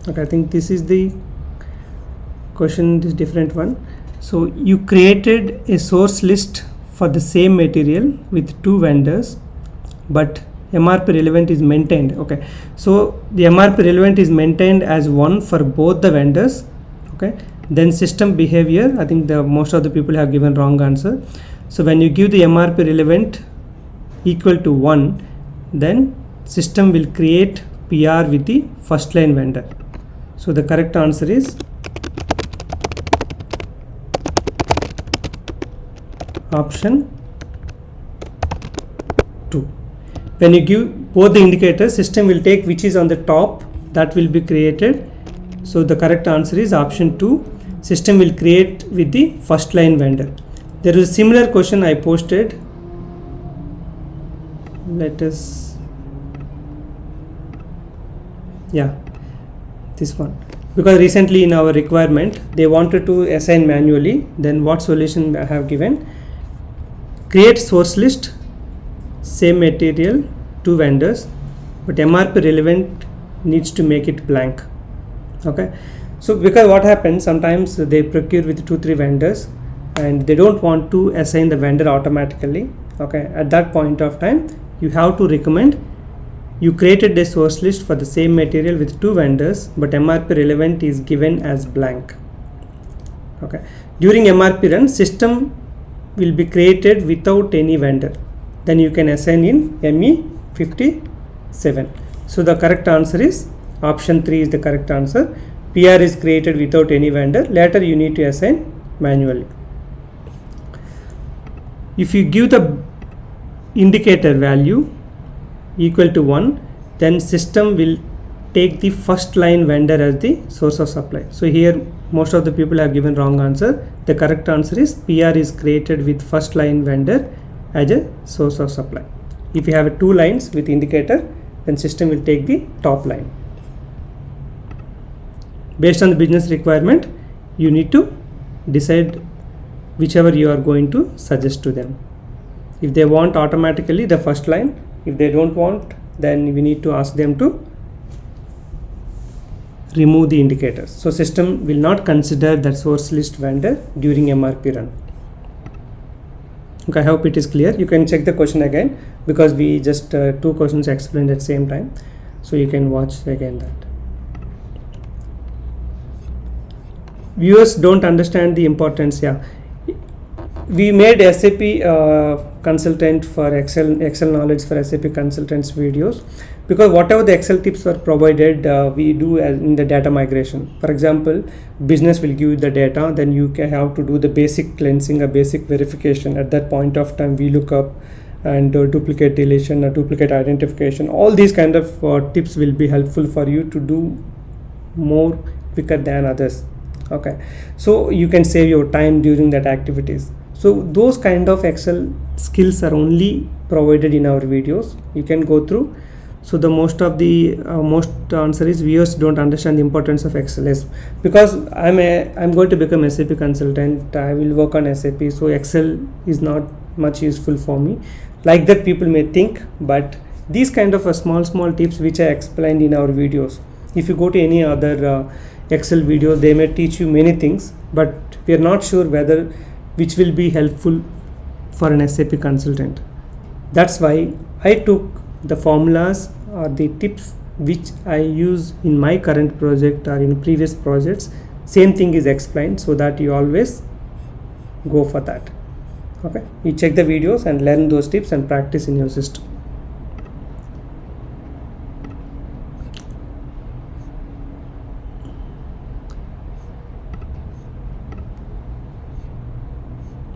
Okay, I think this is the question, this different one. So you created a source list for the same material with 2 vendors, but MRP relevant is maintained. Okay, so the MRP relevant is maintained as 1 for both the vendors. Okay, then system behavior, I think most of the people have given wrong answer. So when you give the MRP relevant equal to 1, then system will create PR with the first line vendor. So the correct answer is option 2. When you give both the indicators, system will take which is on the top, that will be created. So the correct answer is option 2. System will create with the first line vendor. There is a similar question I posted. Let us, yeah, this one, because recently in our requirement they wanted to assign manually. Then what solution I have given? Create source list, same material, 2 vendors, but MRP relevant needs to make it blank. Okay, so because what happens, sometimes they procure with 2-3 vendors and they don't want to assign the vendor automatically. Okay, at that point of time you have to recommend, you created a source list for the same material with 2 vendors, but MRP relevant is given as blank. Okay, during MRP run, system will be created without any vendor. Then you can assign in ME 57. So the correct answer is option 3 is the correct answer. PR is created without any vendor. Later you need to assign manually. If you give the indicator value equal to 1, then system will take the first line vendor as the source of supply. So here most of the people have given wrong answer. The correct answer is PR is created with first line vendor as a source of supply. If you have 2 lines with indicator, then system will take the top line. Based on the business requirement, you need to decide whichever you are going to suggest to them. If they want automatically the first line, if they don't want, then we need to ask them to remove the indicators. So system will not consider that source list vendor during MRP run. Okay, I hope it is clear. You can check the question again, because we just 2 questions explained at the same time, so you can watch again that. Viewers don't understand the importance. Yeah, we made SAP consultant for Excel knowledge for SAP consultants videos, because whatever the Excel tips were provided, we do in the data migration. For example, business will give you the data, then you can have to do the basic cleansing, a basic verification. At that point of time, we look up and duplicate deletion, duplicate identification. All these kind of tips will be helpful for you to do more quicker than others. Okay, so you can save your time during that activities. So those kind of Excel skills are only provided in our videos. You can go through. So the most answer is viewers don't understand the importance of Excel. Yes, because I'm going to become SAP consultant. I will work on SAP. So Excel is not much useful for me. Like that people may think, but these kind of small tips which I explained in our videos. If you go to any other Excel video, they may teach you many things, but we are not sure whether which will be helpful for an SAP consultant. That's why I took the formulas or the tips which I use in my current project or in previous projects. Same thing is explained, so that you always go for that. Okay, you check the videos and learn those tips and practice in your system.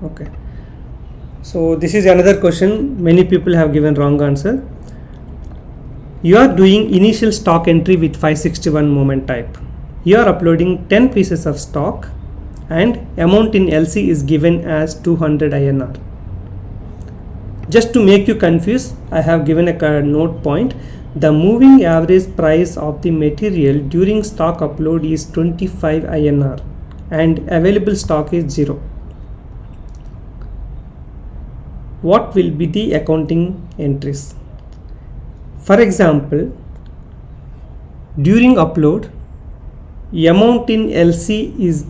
Okay, so this is another question. Many people have given wrong answer. You are doing initial stock entry with 561 moment type. You are uploading 10 pieces of stock and amount in LC is given as 200 INR. Just to make you confused, I have given a note point. The moving average price of the material during stock upload is 25 INR and available stock is 0. What will be the accounting entries? For example, during upload, amount in LC is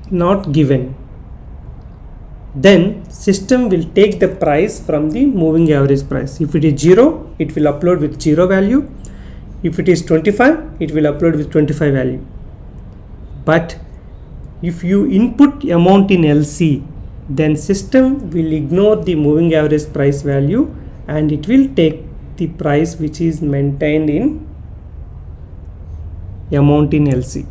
not given, then system will take the price from the moving average price. If it is 0, it will upload with 0 value. If it is 25, it will upload with 25 value. But if you input amount in LC, then system will ignore the moving average price value and it will take the price which is maintained in amount in LC.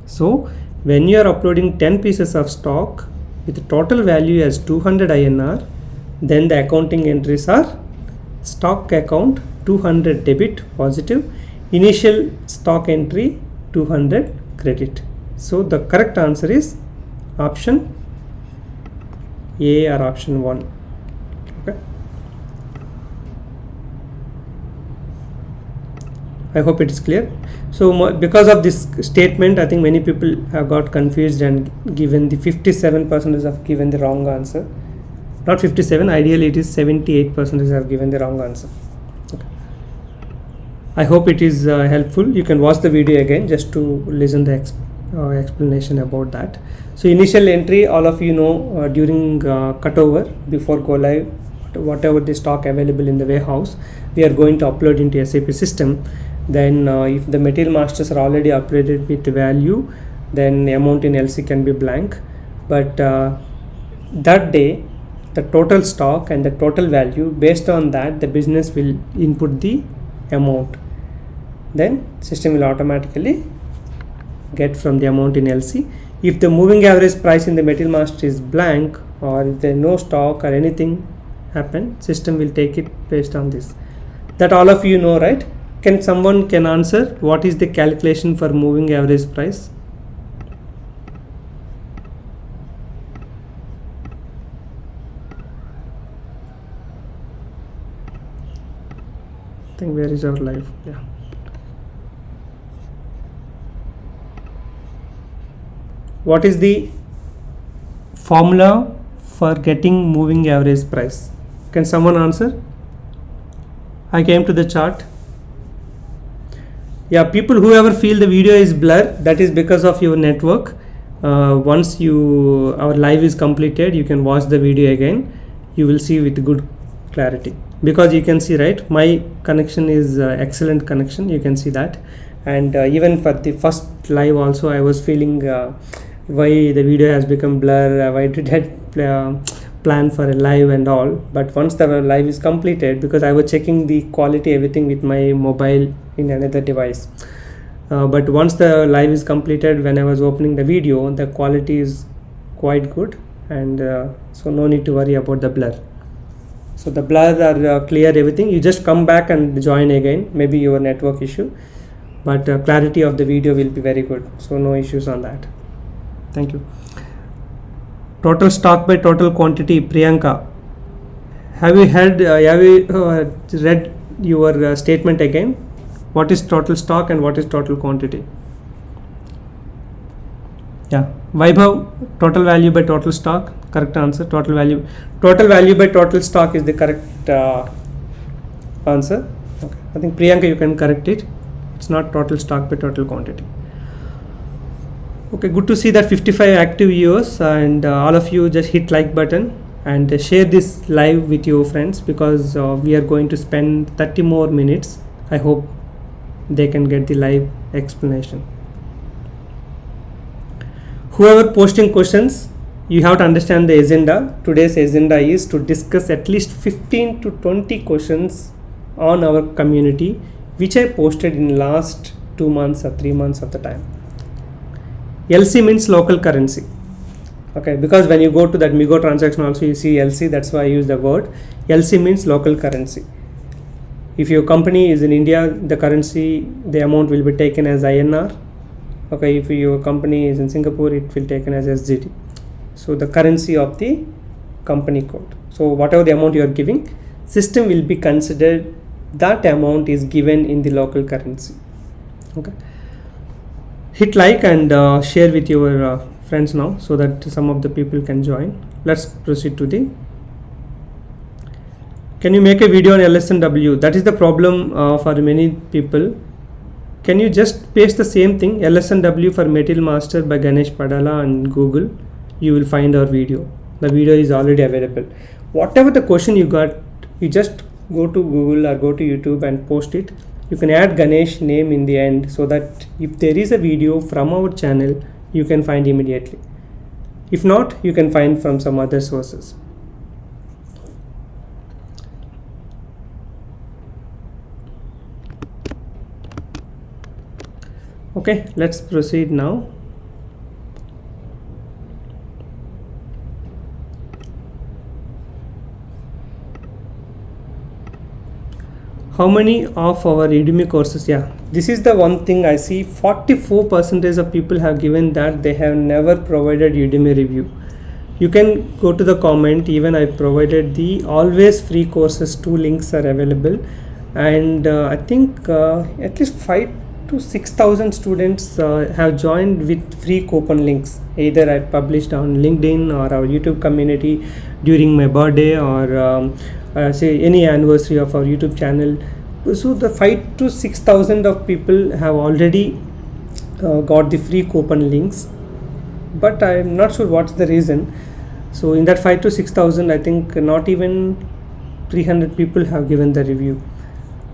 So when you are uploading 10 pieces of stock with total value as 200 INR, then the accounting entries are stock account 200 debit positive, initial stock entry 200 credit. So the correct answer is option A or option 1. Okay. I hope it is clear. So because of this statement, I think many people have got confused and given the 57% have given the wrong answer. Not 57, ideally it is 78% have given the wrong answer. Okay. I hope it is helpful. You can watch the video again just to listen the explanation about that. So initial entry, all of you know, during cutover before go live, whatever the stock available in the warehouse, we are going to upload into SAP system. Then if the material masters are already uploaded with value, then the amount in LC can be blank. But that day, the total stock and the total value, based on that the business will input the amount. Then system will automatically get from the amount in LC. If the moving average price in the material master is blank, or if there is no stock or anything happen, system will take it based on this. That all of you know, right? Can someone answer what is the calculation for moving average price? I think where is our live? Yeah. What is the formula for getting moving average price? Can someone answer? I came to the chart. Yeah, people whoever feel the video is blurred, that is because of your network. Once our live is completed, you can watch the video again. You will see with good clarity, because you can see, right, my connection is excellent connection, you can see that. And even for the first live also I was feeling why the video has become blur, why did I plan for a live and all. But once the live is completed, because I was checking the quality everything with my mobile in another device, but once the live is completed, when I was opening the video, the quality is quite good, and so no need to worry about the blur. So the blur are clear, everything. You just come back and join again, maybe your network issue, but clarity of the video will be very good, so no issues on that. Thank you. Total stock by total quantity, Priyanka. Have you read your statement again? What is total stock and what is total quantity? Yeah, Vaibhav, total value by total stock, correct answer. Total value by total stock is the correct answer. Okay. I think Priyanka, you can correct it. It's not total stock by total quantity. Okay, good to see that 55 active viewers, and all of you just hit like button and share this live with your friends, because we are going to spend 30 more minutes. I hope they can get the live explanation. Whoever posting questions, you have to understand the agenda. Today's agenda is to discuss at least 15 to 20 questions on our community, which I posted in last 2 months or 3 months of the time. LC means local currency. Okay, because when you go to that Migo transaction also you see LC, that's why I use the word. LC means local currency. If your company is in India, the currency, the amount will be taken as INR. Okay, if your company is in Singapore, it will taken as SGD. So the currency of the company code. So whatever the amount you are giving, system will be considered that amount is given in the local currency. Okay. Hit like and share with your friends now, so that some of the people can join. Let's proceed to the. Can you make a video on LSNW? That is the problem for many people. can you just paste the same thing, LSNW for Material Master by Ganesh Padala, and Google, you will find our video. The video is already available. Whatever the question you got, you just go to Google or go to YouTube and post it. You can add Ganesh name in the end, so that if there is a video from our channel, you can find immediately. If not, you can find from some other sources. Okay, let's proceed now. How many of our Udemy courses? Yeah, this is the one thing I see. 44% of people have given that they have never provided Udemy review. You can go to the comment. Even I provided the always free courses. 2 links are available, and I think at least 5 to 6,000 students have joined with free coupon links. Either I published on LinkedIn or our YouTube community during my birthday, or say any anniversary of our YouTube channel. So the 5 to 6,000 of people have already got the free coupon links, but I am not sure what's the reason. So in that 5 to 6,000, I think not even 300 people have given the review.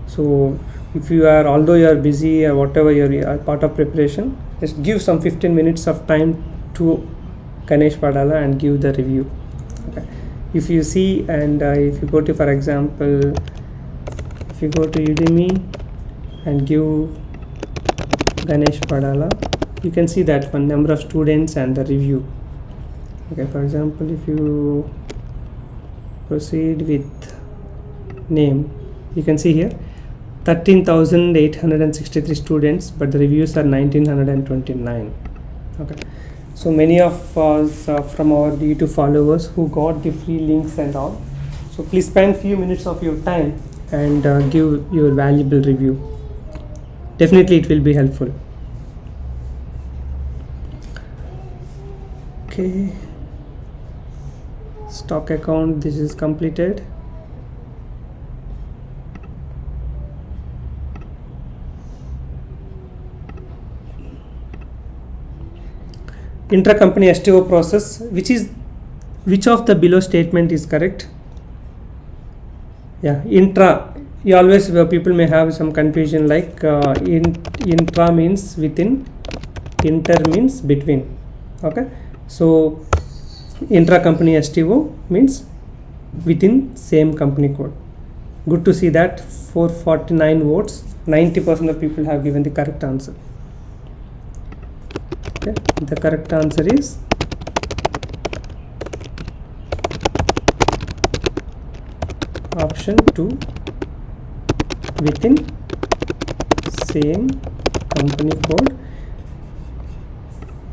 So if you are, although you are busy or whatever, you are part of preparation, just give some 15 minutes of time to Ganesh Padala and give the review. Okay. If you see, and if you go to, for example, if you go to Udemy and give Ganesh Padala, you can see that one number of students and the review. Okay, for example, if you proceed with name, you can see here 13,863 students, but the reviews are 1929. Okay, so many of us from our YouTube followers who got the free links and all. So please spend few minutes of your time and give your valuable review. Definitely it will be helpful. Okay, stock account, this is completed. Intra-company STO process, which of the below statement is correct? Yeah, intra, you always, people may have some confusion, like intra means within, inter means between. Okay, so intra-company STO means within same company code. Good to see that 449 votes, 90% of people have given the correct answer. Okay, the correct answer is option 2, within same company code.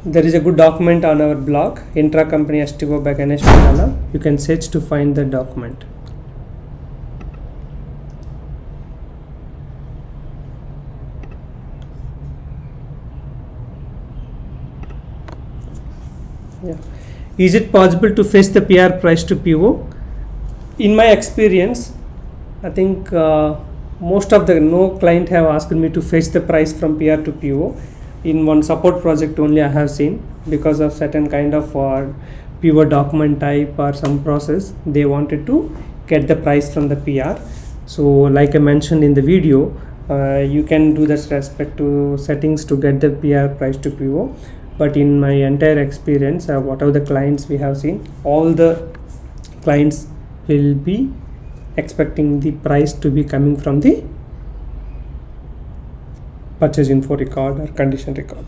There is a good document on our blog, Intra-company STO by Ganesh Padala. You can search to find the document. Yeah. Is it possible to fetch the PR price to PO? In my experience, I think most of the no client have asked me to fetch the price from PR to PO. In one support project only I have seen, because of certain kind of PO document type or some process, they wanted to get the price from the PR. So like I mentioned in the video, you can do this respect to settings to get the PR price to PO. But in my entire experience, whatever the clients we have seen, all the clients will be expecting the price to be coming from the purchase info record or condition record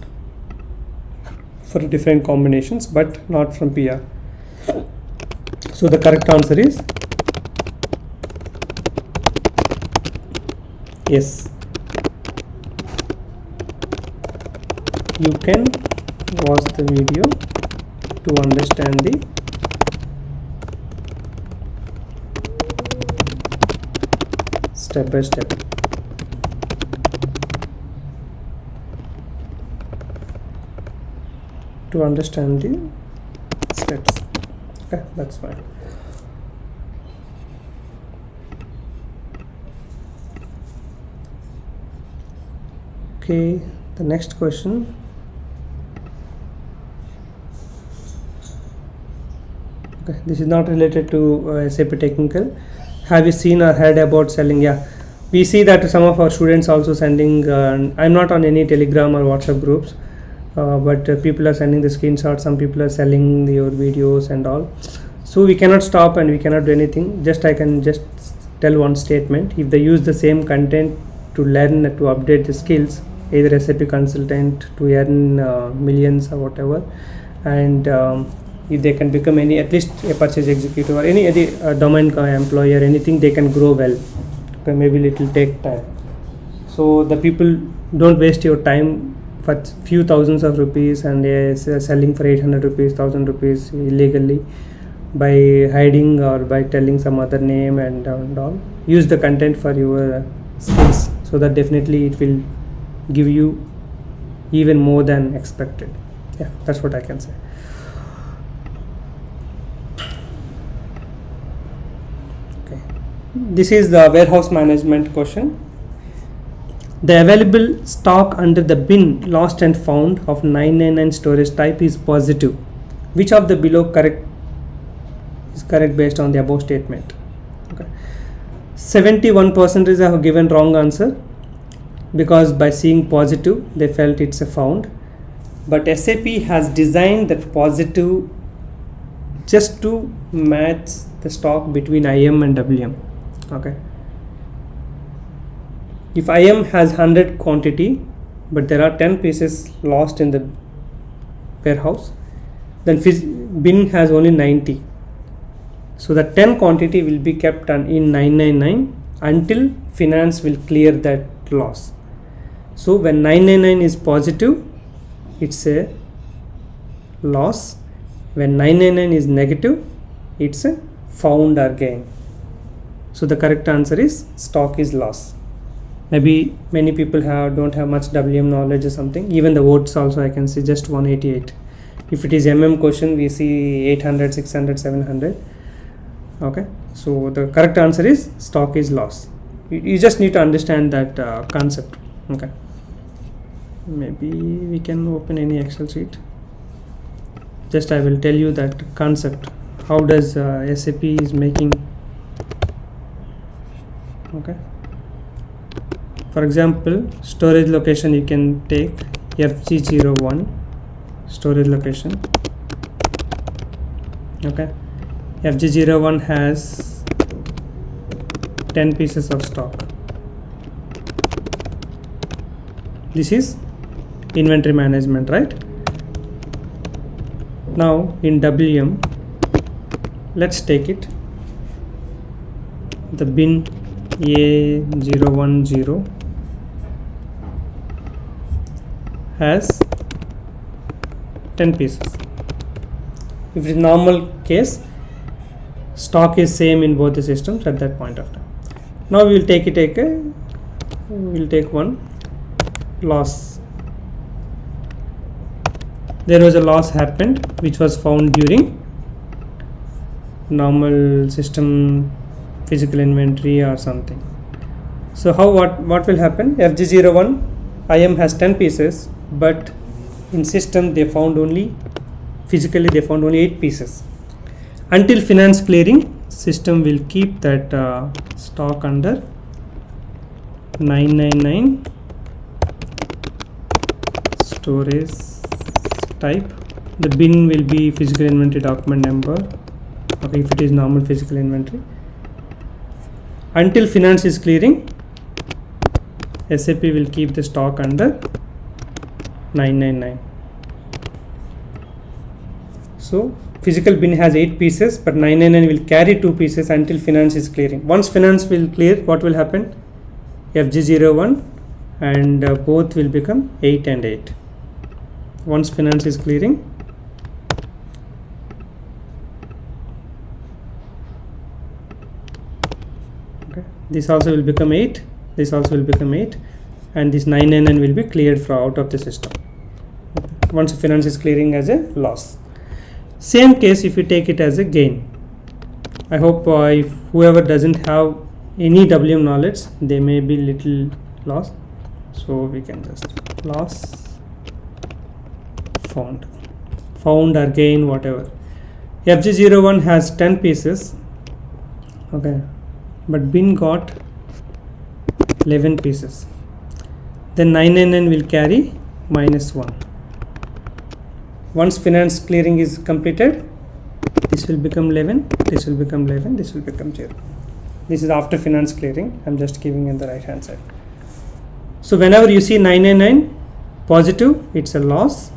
for different combinations, but not from PR. So the correct answer is yes. You can watch the video to understand the step by step. To understand the steps. Okay, that's fine. Okay, the next question. Okay, this is not related to SAP technical. Have you seen or heard about selling? Yeah, we see that some of our students also sending. I'm not on any Telegram or WhatsApp groups, but people are sending the screenshots. Some people are selling your videos and all. So we cannot stop and we cannot do anything. I can just tell one statement. If they use the same content to learn, to update the skills, either SAP consultant to earn millions or whatever, and if they can become at least a purchase executive or any domain employee or anything, they can grow well. Okay, maybe it will take time. So the people, don't waste your time for few thousands of rupees and selling for 800 rupees, 1000 rupees illegally by hiding or by telling some other name and all. Use the content for your skills, so that definitely it will give you even more than expected. Yeah, that's what I can say. Okay, this is the warehouse management question. The available stock under the bin lost and found of 999 storage type is positive. Which of the below is correct based on the above statement? Okay, 71% have given wrong answer, because by seeing positive they felt it's a found, but SAP has designed that positive just to match the stock between IM and WM. Okay, if IM has 100 quantity but there are 10 pieces lost in the warehouse, then bin has only 90, so the 10 quantity will be kept in 999 until finance will clear that loss. So when 999 is positive, it's a loss. When 999 is negative, it's a found or gain. So the correct answer is stock is loss. Maybe many people don't have much WM knowledge or something. Even the votes also I can see just 188. If it is MM question, we see 800, 600, 700. Okay, so the correct answer is stock is loss. You just need to understand that concept. Okay, maybe we can open any Excel sheet. Just I will tell you that concept. How does SAP is making? Okay, for example, storage location, you can take FG01 storage location. Okay, FG01 has 10 pieces of stock. This is inventory management, right? Now in WM, let's take it. The bin A010 has 10 pieces. If it is normal case, stock is same in both the systems at that point of time. Now we will take one loss. There was a loss happened which was found during normal system physical inventory or something. So what will happen? FG01 IM has 10 pieces, but in system they found only 8 pieces. Until finance clearing, system will keep that stock under 999 storage type. The bin will be physical inventory document number. Okay, if it is normal physical inventory. Until finance is clearing, SAP will keep the stock under 999. So physical bin has 8 pieces, but 999 will carry 2 pieces until finance is clearing. Once finance will clear, what will happen? FG01 and both will become 8 and 8. Once finance is clearing, okay, this also will become 8, this also will become 8, and this 999 will be cleared out of the system. Okay. Once finance is clearing as a loss. Same case if you take it as a gain. I hope if whoever doesn't have any WM knowledge, they may be little lost. So we can just loss found or gain, whatever. FG01 has 10 pieces, okay, but bin got 11 pieces. Then 999 will carry -1. Once finance clearing is completed, this will become 11, this will become 11, this will become 0. This is after finance clearing. I'm just giving in the right hand side. So whenever you see 999 positive, it's a loss,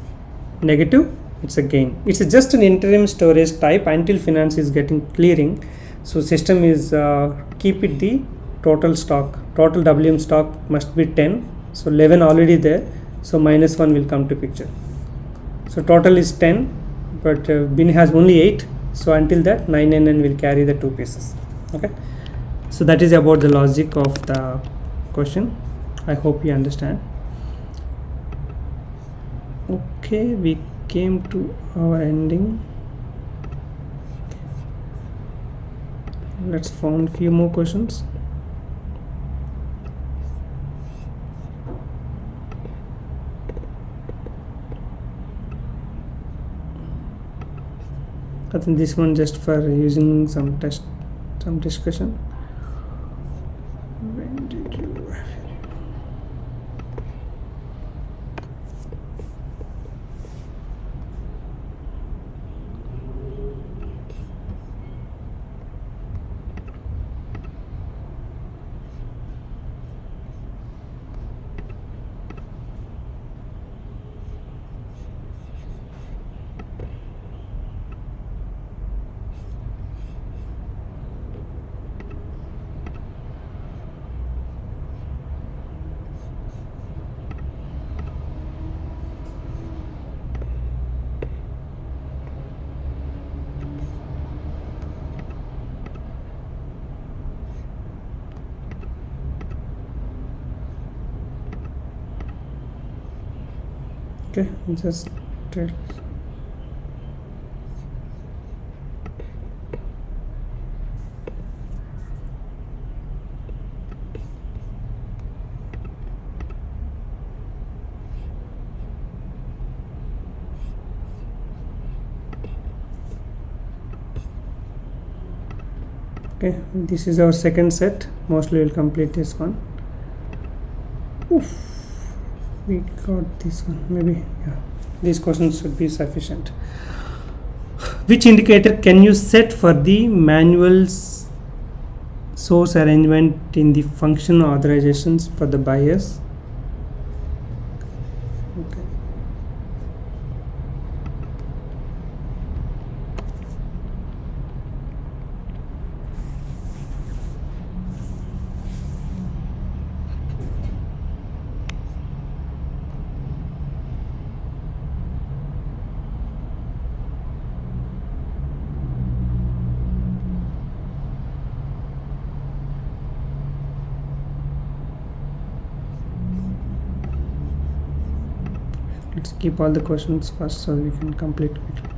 negative, it's a gain. It's just an interim storage type until finance is getting clearing. So system is keep it the total stock, total WM stock must be 10. So 11 already there, so -1 will come to picture. So total is 10, but bin has only 8. So until that 999 will carry the 2 pieces. Okay. So that is about the logic of the question. I hope you understand. Okay, we came to our ending. Let's find few more questions. I think this one just for using some test, some discussion. When did you? Okay, just okay, this is our second set. Mostly we'll complete this one. Oof. We got this one, maybe, yeah, these questions should be sufficient. Which indicator can you set for the manual source arrangement in the function authorizations for the buyers? Okay. Let's keep all the questions first so we can complete quickly.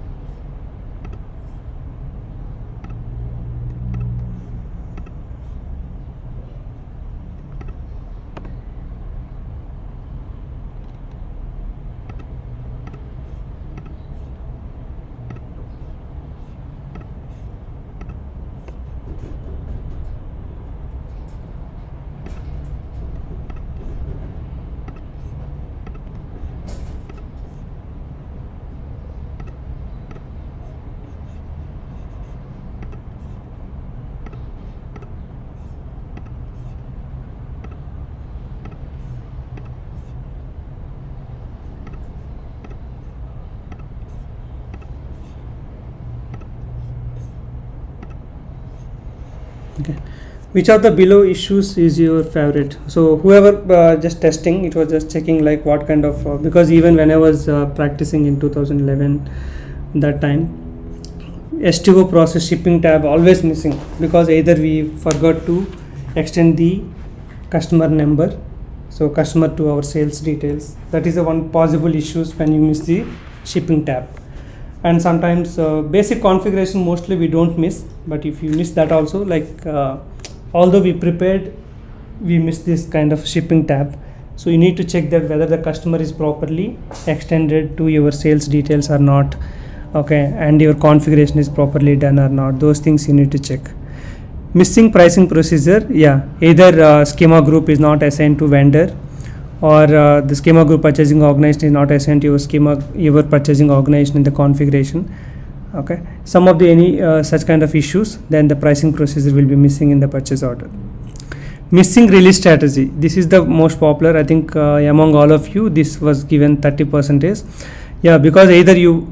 Okay, which of the below issues is your favorite? So whoever just testing, it was just checking like what kind of because even when I was practicing in 2011, that time STO process shipping tab always missing, because either we forgot to extend the customer number, so customer to our sales details. That is the one possible issues when you miss the shipping tab. And sometimes basic configuration mostly we don't miss, but if you miss that also, like although we prepared, we miss this kind of shipping tab. So you need to check that whether the customer is properly extended to your sales details or not, okay, and your configuration is properly done or not. Those things you need to check. Missing pricing procedure, yeah, either schema group is not assigned to vendor, or the schema group purchasing organization is not assigned to your purchasing organization in the configuration. Okay, some of the any such kind of issues, then the pricing procedure will be missing in the purchase order. Missing release strategy, this is the most popular, I think, among all of you. This was given 30%. Yeah, because either you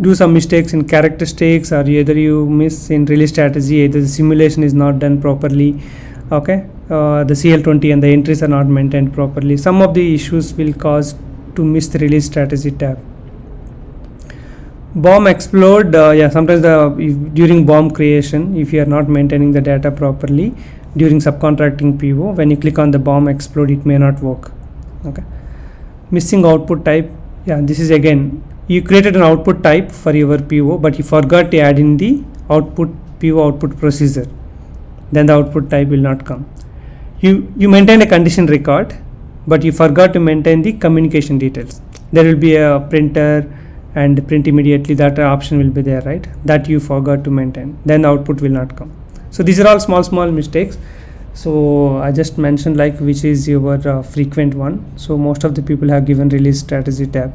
do some mistakes in characteristics, or either you miss in release strategy, either the simulation is not done properly, okay, the CL20 and the entries are not maintained properly. Some of the issues will cause to miss the release strategy tab. BOM explode, yeah, sometimes during BOM creation, if you are not maintaining the data properly during subcontracting PO, when you click on the BOM explode, it may not work. Okay, missing output type, yeah, this is again, you created an output type for your PO, but you forgot to add in the output PO output procedure, then the output type will not come. You maintain a condition record, but you forgot to maintain the communication details. There will be a printer and print immediately, that option will be there, right? That you forgot to maintain, then the output will not come. So these are all small mistakes. So I just mentioned like which is your frequent one. So most of the people have given release strategy tab.